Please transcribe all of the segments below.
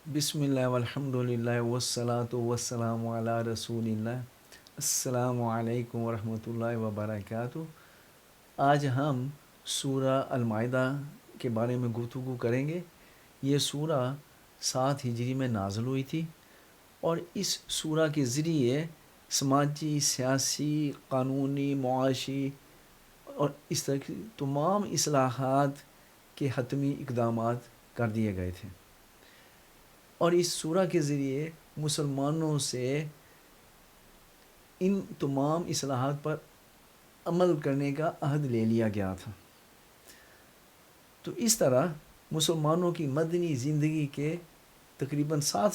بسم اللہ والحمد للہ والصلاة والسلام علی رسول اللہ. السلام علیکم ورحمۃ اللہ وبرکاتہ. آج ہم سورہ المائدہ کے بارے میں گفتگو کریں گے. یہ سورہ 7 ہجری میں نازل ہوئی تھی اور اس سورہ کے ذریعے سماجی، سیاسی، قانونی، معاشی اور اس طرح کی تمام اصلاحات کے حتمی اقدامات کر دیے گئے تھے، اور اس سورہ کے ذریعے مسلمانوں سے ان تمام اصلاحات پر عمل کرنے کا عہد لے لیا گیا تھا. تو اس طرح مسلمانوں کی مدنی زندگی کے تقریباً 7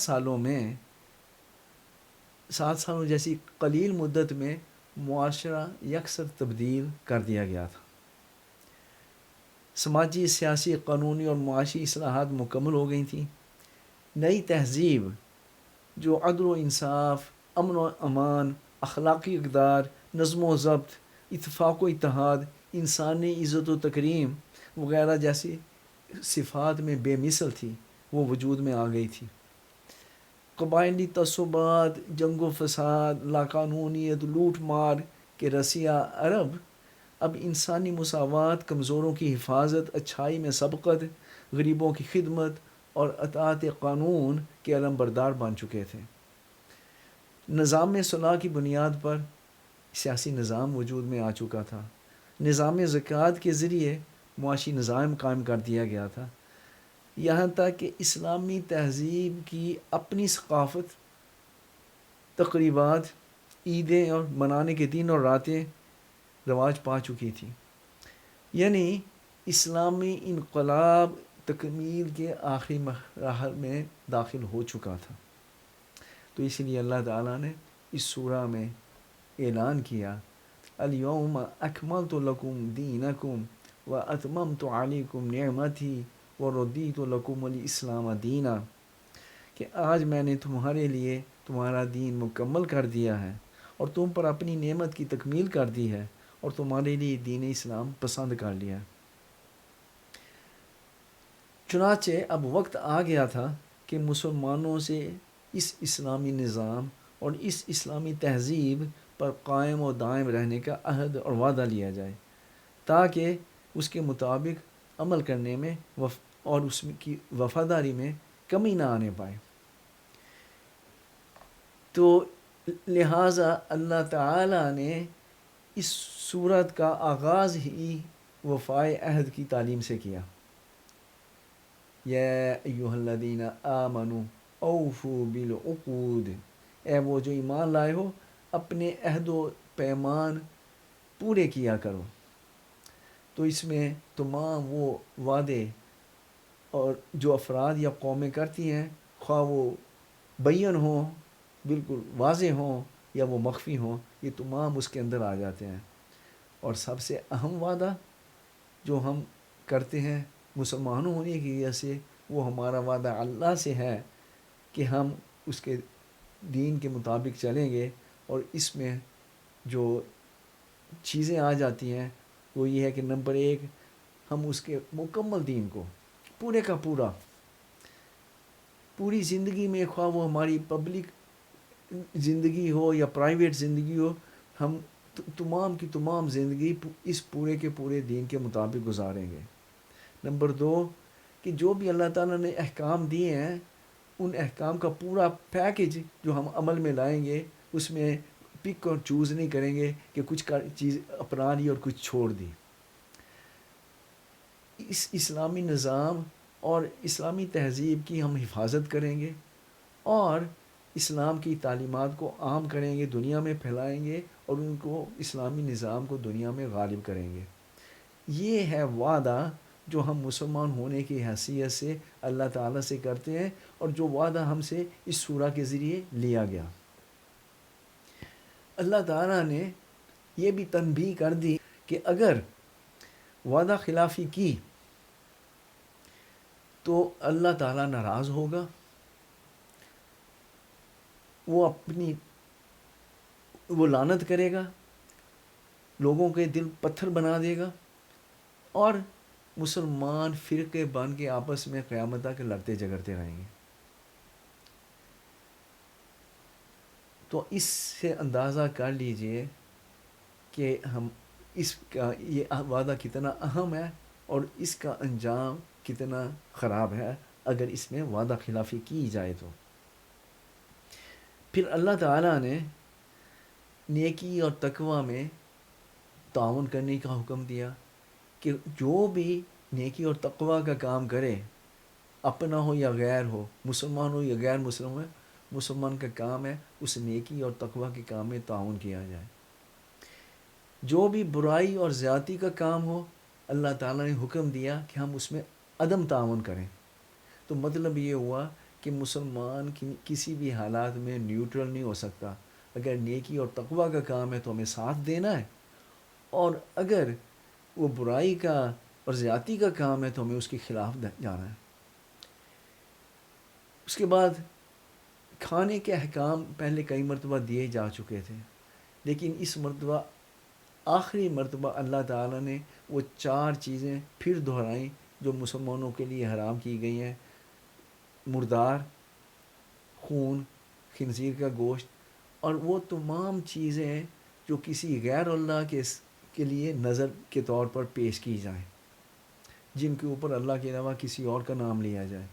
سالوں جیسی قلیل مدت میں معاشرہ یکسر تبدیل کر دیا گیا تھا. سماجی، سیاسی، قانونی اور معاشی اصلاحات مکمل ہو گئی تھیں. نئی تہذیب جو عدل و انصاف، امن و امان، اخلاقی اقدار، نظم و ضبط، اتفاق و اتحاد، انسانی عزت و تکریم وغیرہ جیسی صفات میں بے مثل تھی، وہ وجود میں آ گئی تھی. قبائلی تعصبات، جنگ و فساد، لاقانونیت، لوٹ مار کے رسیہ عرب اب انسانی مساوات، کمزوروں کی حفاظت، اچھائی میں سبقت، غریبوں کی خدمت اور اطاعت قانون کے علم بردار بن چکے تھے. نظام صلاح کی بنیاد پر سیاسی نظام وجود میں آ چکا تھا. نظام زکوٰۃ کے ذریعے معاشی نظام قائم کر دیا گیا تھا. یہاں تک کہ اسلامی تہذیب کی اپنی ثقافت، تقریبات، عیدیں اور منانے کے دن اور راتیں رواج پا چکی تھی. یعنی اسلامی انقلاب تکمیل کے آخری مراحل میں داخل ہو چکا تھا. تو اسی لیے اللہ تعالیٰ نے اس سورہ میں اعلان کیا، الیوم اکملت لکم دینکم و اتممت علیکم نعمتی و رضیت لکم الاسلام دینا، کہ آج میں نے تمہارے لیے تمہارا دین مکمل کر دیا ہے اور تم پر اپنی نعمت کی تکمیل کر دی ہے اور تمہارے لیے دین اسلام پسند کر لیا. چنانچہ اب وقت آ گیا تھا کہ مسلمانوں سے اس اسلامی نظام اور اس اسلامی تہذیب پر قائم و دائم رہنے کا عہد اور وعدہ لیا جائے، تاکہ اس کے مطابق عمل کرنے میں اور اس کی وفاداری میں کمی نہ آنے پائے. تو لہٰذا اللہ تعالیٰ نے اس سورت کا آغاز ہی وفائے عہد کی تعلیم سے کیا. یا ایھا الذین آمنوا اوفوا بالعقود، اے وہ جو ایمان لائے ہو اپنے عہد و پیمان پورے کیا کرو. تو اس میں تمام وہ وعدے اور جو افراد یا قومیں کرتی ہیں، خواہ وہ بین ہوں، بالکل واضح ہوں، یا وہ مخفی ہوں، یہ تمام اس کے اندر آ جاتے ہیں. اور سب سے اہم وعدہ جو ہم کرتے ہیں مسلمان ہونے کی وجہ سے، وہ ہمارا وعدہ اللہ سے ہے کہ ہم اس کے دین کے مطابق چلیں گے. اور اس میں جو چیزیں آ جاتی ہیں وہ یہ ہے کہ نمبر 1، ہم اس کے مکمل دین کو پورے کا پورا پوری زندگی میں، خواہ وہ ہماری پبلک زندگی ہو یا پرائیویٹ زندگی ہو، ہم تمام کی تمام زندگی اس پورے کے پورے دین کے مطابق گزاریں گے. نمبر 2، کہ جو بھی اللہ تعالیٰ نے احکام دیے ہیں ان احکام کا پورا پیکج جو ہم عمل میں لائیں گے، اس میں پک اور چوز نہیں کریں گے کہ کچھ چیز اپنا لی اور کچھ چھوڑ دی. اس اسلامی نظام اور اسلامی تہذیب کی ہم حفاظت کریں گے اور اسلام کی تعلیمات کو عام کریں گے، دنیا میں پھیلائیں گے اور ان کو اسلامی نظام کو دنیا میں غالب کریں گے. یہ ہے وعدہ جو ہم مسلمان ہونے کی حیثیت سے اللہ تعالیٰ سے کرتے ہیں اور جو وعدہ ہم سے اس سورہ کے ذریعے لیا گیا. اللہ تعالیٰ نے یہ بھی تنبیہ کر دی کہ اگر وعدہ خلافی کی تو اللہ تعالیٰ ناراض ہوگا، وہ لعنت کرے گا، لوگوں کے دل پتھر بنا دے گا اور مسلمان فرقے بن کے آپس میں قیامت تک لڑتے جھگڑتے رہیں گے. تو اس سے اندازہ کر لیجئے کہ ہم اس کا یہ وعدہ کتنا اہم ہے اور اس کا انجام کتنا خراب ہے اگر اس میں وعدہ خلافی کی جائے تو۔ پھر اللہ تعالیٰ نے نیکی اور تقوی میں تعاون کرنے کا حکم دیا کہ جو بھی نیکی اور تقوی کا کام کرے، اپنا ہو یا غیر ہو، مسلمان ہو یا غیر مسلم ہو، مسلمان کا کام ہے اس نیکی اور تقوی کے کام میں تعاون کیا جائے۔ جو بھی برائی اور زیادتی کا کام ہو، اللہ تعالیٰ نے حکم دیا کہ ہم اس میں عدم تعاون کریں۔ تو مطلب یہ ہوا کہ مسلمان کسی بھی حالات میں نیوٹرل نہیں ہو سکتا۔ اگر نیکی اور تقوی کا کام ہے تو ہمیں ساتھ دینا ہے، اور اگر وہ برائی کا اور زیادتی کا کام ہے تو ہمیں اس کے خلاف جانا ہے۔ اس کے بعد کھانے کے احکام پہلے کئی مرتبہ دیے جا چکے تھے، لیکن اس مرتبہ آخری مرتبہ اللہ تعالیٰ نے وہ 4 چیزیں پھر دہرائیں جو مسلمانوں کے لیے حرام کی گئی ہیں: مردار، خون، خنزیر کا گوشت، اور وہ تمام چیزیں جو کسی غیر اللہ کے لیے نظر کے طور پر پیش کی جائیں، جن کے اوپر اللہ کے علاوہ کسی اور کا نام لیا جائے۔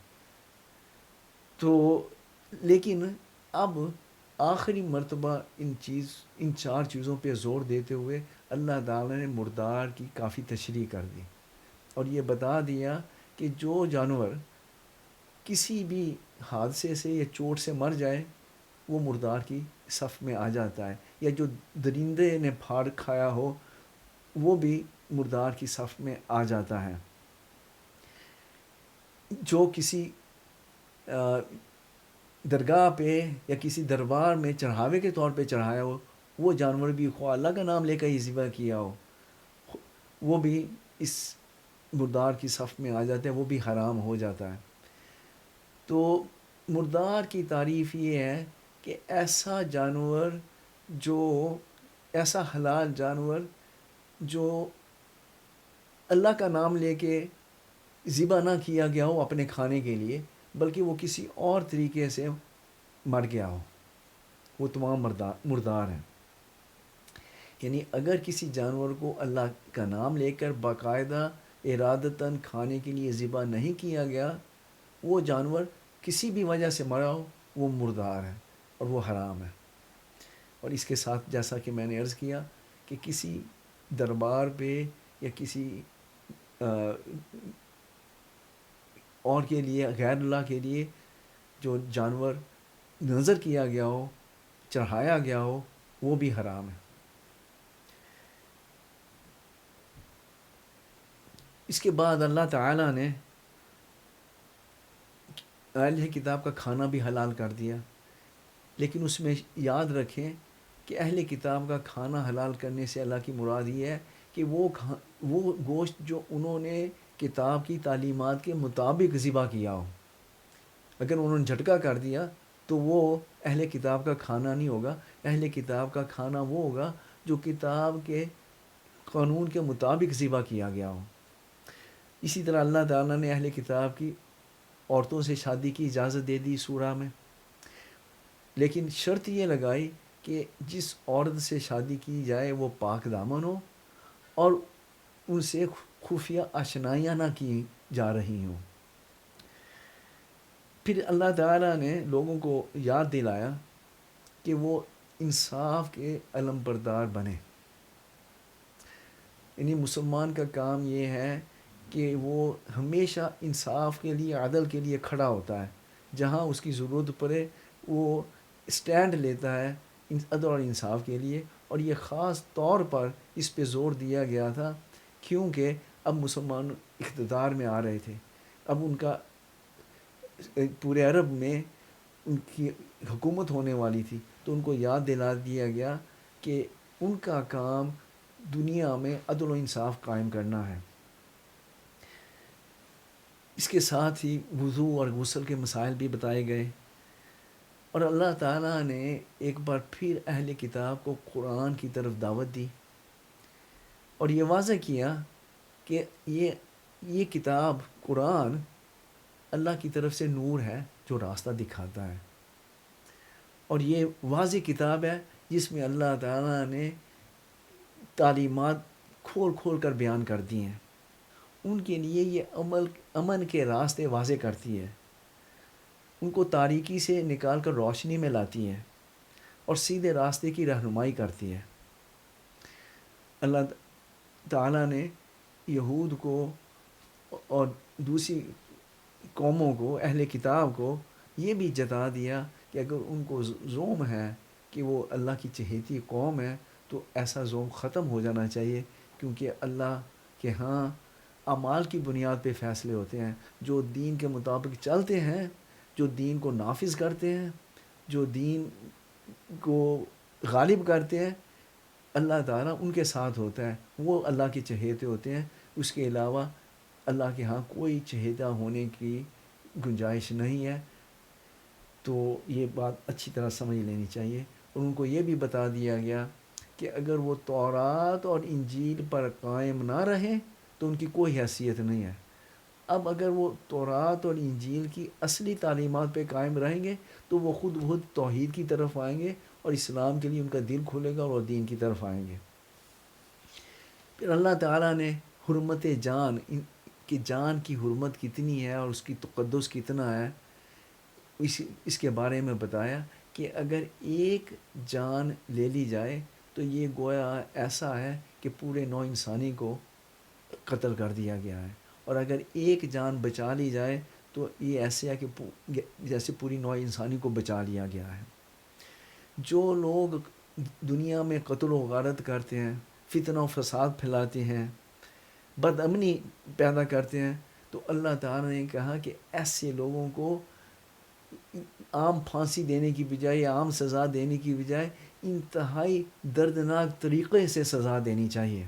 تو لیکن اب آخری مرتبہ ان 4 چیزوں پہ زور دیتے ہوئے اللہ تعالیٰ نے مردار کی کافی تشریح کر دی، اور یہ بتا دیا کہ جو جانور کسی بھی حادثے سے یا چوٹ سے مر جائے وہ مردار کی صف میں آ جاتا ہے، یا جو درندے نے پھاڑ کھایا ہو وہ بھی مردار کی صف میں آ جاتا ہے۔ جو کسی درگاہ پہ یا کسی دربار میں چڑھاوے کے طور پہ چڑھایا ہو، وہ جانور بھی خواہ اللہ کا نام لے کر ہی ذبح کیا ہو، وہ بھی اس مردار کی صف میں آ جاتا ہے، وہ بھی حرام ہو جاتا ہے۔ تو مردار کی تعریف یہ ہے کہ ایسا جانور، جو ایسا حلال جانور جو اللہ کا نام لے کے ذبح نہ کیا گیا ہو اپنے کھانے کے لیے، بلکہ وہ کسی اور طریقے سے مر گیا ہو، وہ تمام مردار ہیں۔ یعنی اگر کسی جانور کو اللہ کا نام لے کر باقاعدہ ارادتاً کھانے کے لیے ذبح نہیں کیا گیا، وہ جانور کسی بھی وجہ سے مرا ہو، وہ مردار ہے اور وہ حرام ہے۔ اور اس کے ساتھ جیسا کہ میں نے عرض کیا کہ کسی دربار پہ یا کسی اور کے لیے، غیر اللہ کے لیے جو جانور نظر کیا گیا ہو، چڑھایا گیا ہو، وہ بھی حرام ہے۔ اس کے بعد اللہ تعالیٰ نے اہل کتاب کا کھانا بھی حلال کر دیا، لیکن اس میں یاد رکھیں کہ اہل کتاب کا کھانا حلال کرنے سے اللہ کی مراد یہ ہے کہ وہ گوشت جو انہوں نے کتاب کی تعلیمات کے مطابق ذبح کیا ہو، اگر انہوں نے جھٹکا کر دیا تو وہ اہل کتاب کا کھانا نہیں ہوگا۔ اہل کتاب کا کھانا وہ ہوگا جو کتاب کے قانون کے مطابق ذبح کیا گیا ہو۔ اسی طرح اللہ تعالیٰ نے اہل کتاب کی عورتوں سے شادی کی اجازت دے دی سورہ میں، لیکن شرط یہ لگائی کہ جس عورت سے شادی کی جائے وہ پاک دامن ہو اور ان سے خفیہ آشنائیاں نہ کی جا رہی ہوں۔ پھر اللہ تعالیٰ نے لوگوں کو یاد دلایا کہ وہ انصاف کے علم بردار بنے۔ یعنی مسلمان کا کام یہ ہے کہ وہ ہمیشہ انصاف کے لیے، عدل کے لیے کھڑا ہوتا ہے، جہاں اس کی ضرورت پڑے وہ اسٹینڈ لیتا ہے عدل اور انصاف کے لیے۔ اور یہ خاص طور پر اس پہ زور دیا گیا تھا کیونکہ اب مسلمان اقتدار میں آ رہے تھے، اب ان کا پورے عرب میں ان کی حکومت ہونے والی تھی، تو ان کو یاد دلا دیا گیا کہ ان کا کام دنیا میں عدل و انصاف قائم کرنا ہے۔ اس کے ساتھ ہی وضو اور غسل کے مسائل بھی بتائے گئے، اور اللہ تعالیٰ نے ایک بار پھر اہل کتاب کو قرآن کی طرف دعوت دی اور یہ واضح کیا کہ یہ کتاب قرآن اللہ کی طرف سے نور ہے جو راستہ دکھاتا ہے، اور یہ واضح کتاب ہے جس میں اللہ تعالیٰ نے تعلیمات کھول کھول کر بیان کر دی ہیں. ان کے لیے یہ امن کے راستے واضح کرتی ہے، ان کو تاریکی سے نکال کر روشنی میں لاتی ہے اور سیدھے راستے کی رہنمائی کرتی ہے. اللہ تعالیٰ نے یہود کو اور دوسری قوموں کو، اہل کتاب کو یہ بھی جتا دیا کہ اگر ان کو زوم ہے کہ وہ اللہ کی چہیتی قوم ہے تو ایسا زوم ختم ہو جانا چاہیے، کیونکہ اللہ کے ہاں اعمال کی بنیاد پہ فیصلے ہوتے ہیں. جو دین کے مطابق چلتے ہیں، جو دین کو نافذ کرتے ہیں، جو دین کو غالب کرتے ہیں، اللہ تعالیٰ ان کے ساتھ ہوتا ہے، وہ اللہ کے چہیتے ہوتے ہیں. اس کے علاوہ اللہ کے ہاں کوئی چہیتا ہونے کی گنجائش نہیں ہے. تو یہ بات اچھی طرح سمجھ لینی چاہیے. اور ان کو یہ بھی بتا دیا گیا کہ اگر وہ تورات اور انجیل پر قائم نہ رہیں تو ان کی کوئی حیثیت نہیں ہے. اب اگر وہ تورات اور انجیل کی اصلی تعلیمات پہ قائم رہیں گے تو وہ خود بخود توحید کی طرف آئیں گے اور اسلام کے لیے ان کا دل کھلے گا اور دین کی طرف آئیں گے. پھر اللہ تعالیٰ نے حرمت جان، کہ جان کی حرمت کتنی ہے اور اس کی تقدس کتنا ہے، اس کے بارے میں بتایا کہ اگر ایک جان لے لی جائے تو یہ گویا ایسا ہے کہ پورے نوع انسانی کو قتل کر دیا گیا ہے، اور اگر ایک جان بچا لی جائے تو یہ ایسے ہے کہ جیسے پوری نوع انسانی کو بچا لیا گیا ہے. جو لوگ دنیا میں قتل و غارت کرتے ہیں، فتنہ و فساد پھیلاتے ہیں، بد امنی پیدا کرتے ہیں، تو اللہ تعالیٰ نے کہا کہ ایسے لوگوں کو عام پھانسی دینے کی بجائے، عام سزا دینے کی بجائے انتہائی دردناک طریقے سے سزا دینی چاہیے.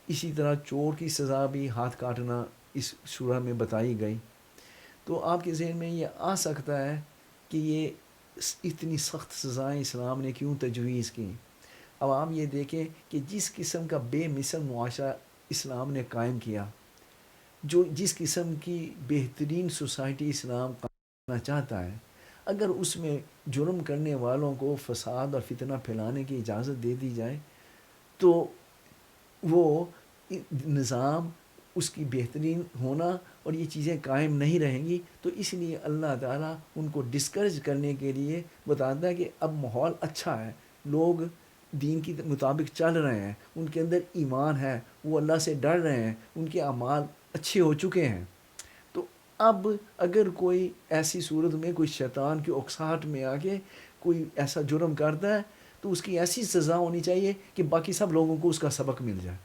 اسی طرح چور کی سزا بھی ہاتھ کاٹنا اس سورہ میں بتائی گئی. تو آپ کے ذہن میں یہ آ سکتا ہے کہ یہ اتنی سخت سزائیں اسلام نے کیوں تجویز کی. اب آپ یہ دیکھیں کہ جس قسم کا بے مثل معاشرہ اسلام نے قائم کیا، جس قسم کی بہترین سوسائٹی اسلام قائم کرنا چاہتا ہے، اگر اس میں جرم کرنے والوں کو فساد اور فتنہ پھیلانے کی اجازت دے دی جائے تو وہ نظام، اس کی بہترین ہونا اور یہ چیزیں قائم نہیں رہیں گی. تو اس لیے اللہ تعالیٰ ان کو ڈسکریج کرنے کے لیے بتاتا ہے کہ اب ماحول اچھا ہے، لوگ دین کے مطابق چل رہے ہیں، ان کے اندر ایمان ہے، وہ اللہ سے ڈر رہے ہیں، ان کے اعمال اچھے ہو چکے ہیں. تو اب اگر کوئی ایسی صورت میں کوئی شیطان کی اکساہٹ میں آ کے کوئی ایسا جرم کرتا ہے تو اس کی ایسی سزا ہونی چاہیے کہ باقی سب لوگوں کو اس کا سبق مل جائے.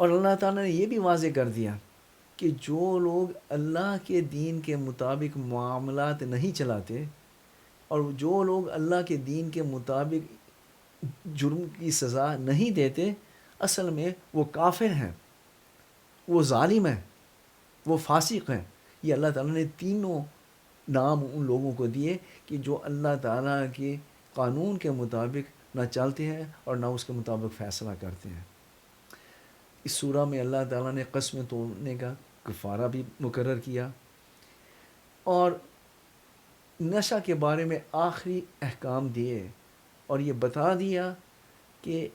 اور اللہ تعالیٰ نے یہ بھی واضح کر دیا کہ جو لوگ اللہ کے دین کے مطابق معاملات نہیں چلاتے اور جو لوگ اللہ کے دین کے مطابق جرم کی سزا نہیں دیتے، اصل میں وہ کافر ہیں، وہ ظالم ہیں، وہ فاسق ہیں. یہ اللہ تعالیٰ نے تینوں نام ان لوگوں کو دیے کہ جو اللہ تعالیٰ کے قانون کے مطابق نہ چلتے ہیں اور نہ اس کے مطابق فیصلہ کرتے ہیں. اس سورہ میں اللہ تعالیٰ نے قسم توڑنے کا کفارہ بھی مقرر کیا اور نشہ کے بارے میں آخری احکام دیے اور یہ بتا دیا کہ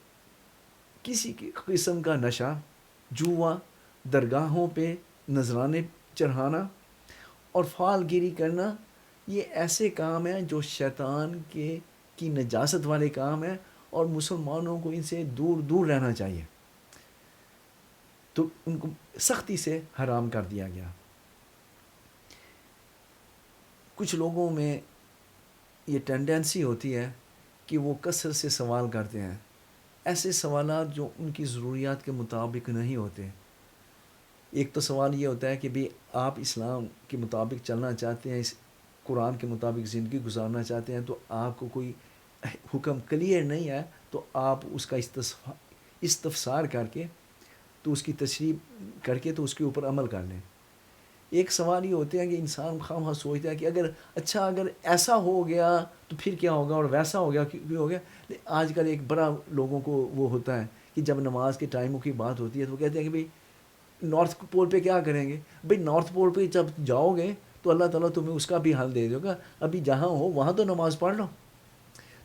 کسی قسم کا نشہ، جوا، درگاہوں پہ نذرانے چڑھانا اور فال گیری کرنا، یہ ایسے کام ہیں جو شیطان کی نجاست والے کام ہیں اور مسلمانوں کو ان سے دور دور رہنا چاہیے. تو ان کو سختی سے حرام کر دیا گیا. کچھ لوگوں میں یہ ٹینڈنسی ہوتی ہے کہ وہ کثرت سے سوال کرتے ہیں، ایسے سوالات جو ان کی ضروریات کے مطابق نہیں ہوتے. ایک تو سوال یہ ہوتا ہے کہ بھی آپ اسلام کے مطابق چلنا چاہتے ہیں، اس قرآن کے مطابق زندگی گزارنا چاہتے ہیں، تو آپ کو کوئی حکم کلیئر نہیں ہے تو آپ اس کا استفسار کر کے تو اس کی تشریح کر کے تو اس کے اوپر عمل کر لیں. ایک سوال یہ ہوتے ہیں کہ انسان خواہ سوچتا ہے کہ اگر ایسا ہو گیا تو پھر کیا ہوگا، اور ویسا ہو گیا کیوں ہو گیا. آج کل ایک بڑا لوگوں کو وہ ہوتا ہے کہ جب نماز کے ٹائموں کی بات ہوتی ہے تو وہ کہتے ہیں کہ بھئی نارتھ پول پہ کیا کریں گے. بھئی نارتھ پول پہ جب جاؤ گے تو اللہ تعالیٰ تمہیں اس کا بھی حل دے دے گا. ابھی جہاں ہو وہاں تو نماز پڑھ لو.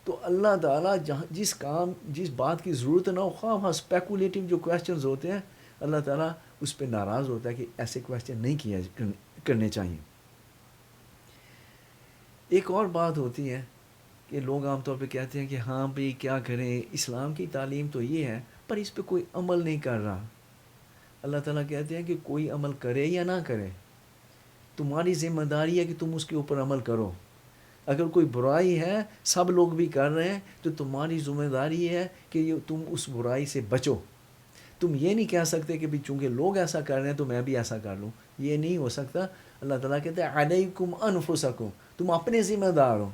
تو اللہ تعالیٰ جس بات کی ضرورت نہ ہو، خواہ اسپیکولیٹو جو کویشچنز ہوتے ہیں، اللہ تعالیٰ اس پہ ناراض ہوتا ہے کہ ایسے کویشچن نہیں کرنے چاہیے. ایک اور بات ہوتی ہے کہ لوگ عام طور پہ کہتے ہیں کہ ہاں بھئی کیا کریں، اسلام کی تعلیم تو یہ ہے پر اس پہ کوئی عمل نہیں کر رہا. اللہ تعالیٰ کہتے ہیں کہ کوئی عمل کرے یا نہ کرے، تمہاری ذمہ داری ہے کہ تم اس کے اوپر عمل کرو. اگر کوئی برائی ہے سب لوگ بھی کر رہے ہیں تو تمہاری ذمہ داری ہے کہ تم اس برائی سے بچو. تم یہ نہیں کہہ سکتے کہ بھی چونکہ لوگ ایسا کر رہے ہیں تو میں بھی ایسا کر لوں، یہ نہیں ہو سکتا. اللہ تعالیٰ کہتے ہیں علیکم انفسکم، تم اپنے ذمہ دار ہو.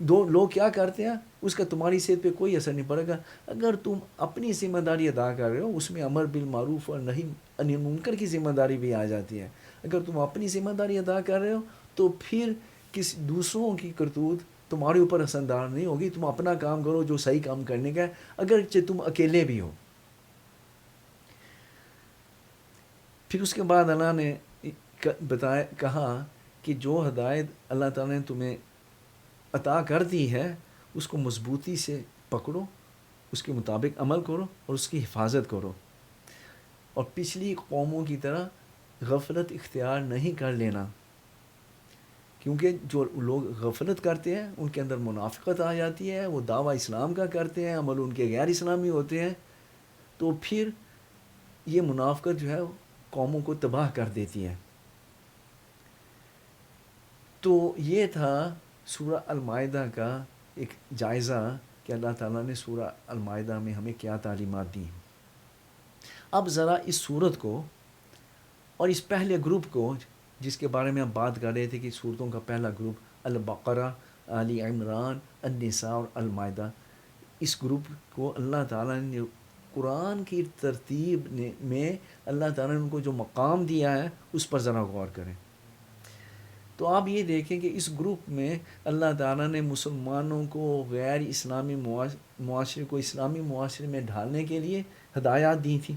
لوگ کیا کرتے ہیں اس کا تمہاری صحت پہ کوئی اثر نہیں پڑے گا. اگر تم اپنی ذمہ داری ادا کر رہے ہو، اس میں امر بالمعروف اور نہی عن المنکر کی ذمہ داری بھی آ جاتی ہے. اگر تم اپنی ذمہ داری ادا کر رہے ہو تو پھر دوسروں کی کرتوت تمہارے اوپر اثردار نہیں ہوگی. تم اپنا کام کرو جو صحیح کام کرنے کا ہے، اگرچہ تم اکیلے بھی ہو. پھر اس کے بعد اللہ نے کہا کہ جو ہدایت اللہ تعالیٰ نے تمہیں عطا کر دی ہے اس کو مضبوطی سے پکڑو، اس کے مطابق عمل کرو اور اس کی حفاظت کرو، اور پچھلی قوموں کی طرح غفلت اختیار نہیں کر لینا. کیونکہ جو لوگ غفلت کرتے ہیں ان کے اندر منافقت آ جاتی ہے، وہ دعویٰ اسلام کا کرتے ہیں، عمل ان کے غیر اسلامی ہوتے ہیں، تو پھر یہ منافقت جو ہے قوموں کو تباہ کر دیتی ہے. تو یہ تھا سورہ المائدہ کا ایک جائزہ کہ اللہ تعالیٰ نے سورہ المائدہ میں ہمیں کیا تعلیمات دی. اب ذرا اس سورت کو اور اس پہلے گروپ کو جس کے بارے میں ہم بات کر رہے تھے کہ سورتوں کا پہلا گروپ البقرہ، آل عمران، النساء اور المائدہ، اس گروپ کو اللہ تعالیٰ نے قرآن کی ترتیب میں اللہ تعالیٰ نے ان کو جو مقام دیا ہے اس پر ذرا غور کریں. تو آپ یہ دیکھیں کہ اس گروپ میں اللہ تعالیٰ نے مسلمانوں کو غیر اسلامی معاشرے کو اسلامی معاشرے میں ڈھالنے کے لیے ہدایات دی تھیں.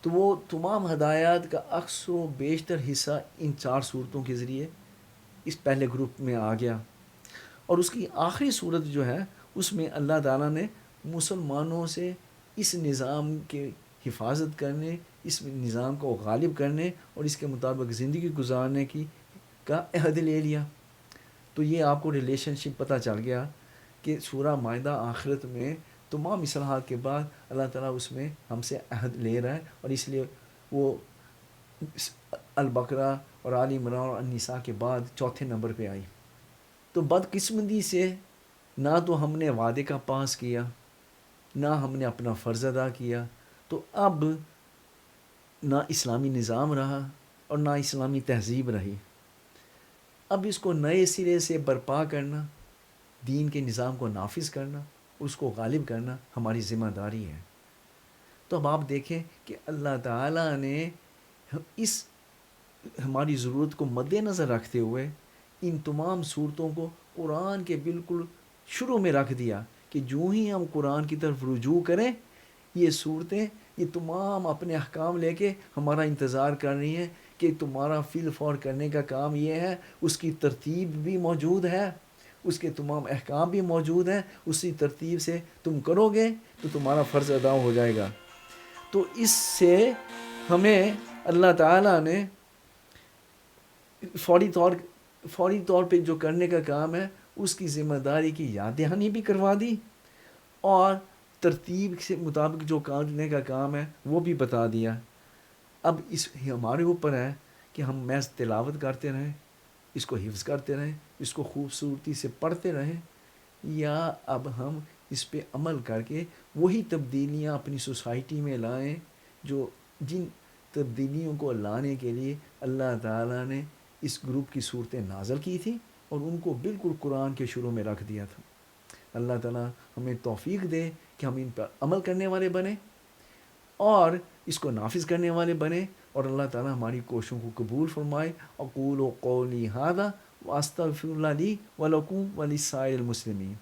تو وہ تمام ہدایات کا اکثر و بیشتر حصہ ان 4 صورتوں کے ذریعے اس پہلے گروپ میں آ گیا. اور اس کی آخری صورت جو ہے اس میں اللہ تعالیٰ نے مسلمانوں سے اس نظام کے حفاظت کرنے، اس نظام کو غالب کرنے اور اس کے مطابق زندگی گزارنے کا عہد لے لیا. تو یہ آپ کو ریلیشن شپ پتہ چل گیا کہ سورہ مائدہ آخرت میں تمام اصلاحات کے بعد اللہ تعالیٰ اس میں ہم سے عہد لے رہا ہے، اور اس لیے وہ البقرہ اور آل عمران اور النساء کے بعد چوتھے نمبر پہ آئی. تو بدقسمتی سے نہ تو ہم نے وعدے کا پاس کیا، نہ ہم نے اپنا فرض ادا کیا، تو اب نہ اسلامی نظام رہا اور نہ اسلامی تہذیب رہی. اب اس کو نئے سرے سے برپا کرنا، دین کے نظام کو نافذ کرنا، اس کو غالب کرنا ہماری ذمہ داری ہے. تو اب آپ دیکھیں کہ اللہ تعالیٰ نے اس ہماری ضرورت کو مد نظر رکھتے ہوئے ان تمام صورتوں کو قرآن کے بالکل شروع میں رکھ دیا کہ جو ہی ہم قرآن کی طرف رجوع کریں یہ صورتیں یہ تمام اپنے احکام لے کے ہمارا انتظار کر رہی ہیں کہ تمہارا فی الفور کرنے کا کام یہ ہے. اس کی ترتیب بھی موجود ہے، اس کے تمام احکام بھی موجود ہیں، اسی ترتیب سے تم کرو گے تو تمہارا فرض ادا ہو جائے گا. تو اس سے ہمیں اللہ تعالیٰ نے فوری طور پہ جو کرنے کا کام ہے اس کی ذمہ داری کی یاد دہانی بھی کروا دی، اور ترتیب سے مطابق جو کرنے کا کام ہے وہ بھی بتا دیا. اب اس ہمارے اوپر ہے کہ ہم محض تلاوت کرتے رہیں، اس کو حفظ کرتے رہیں، اس کو خوبصورتی سے پڑھتے رہیں، یا اب ہم اس پہ عمل کر کے وہی تبدیلیاں اپنی سوسائٹی میں لائیں جن تبدیلیوں کو لانے کے لیے اللہ تعالیٰ نے اس گروپ کی صورتیں نازل کی تھی اور ان کو بالکل قرآن کے شروع میں رکھ دیا تھا. اللہ تعالیٰ ہمیں توفیق دے کہ ہم ان پر عمل کرنے والے بنیں اور اس کو نافذ کرنے والے بنیں، اور اللہ تعالیٰ ہماری کوششوں کو قبول فرمائے. اقول قولی ھذا واستغفر اللہ لی ولکم ولسائر المسلمین.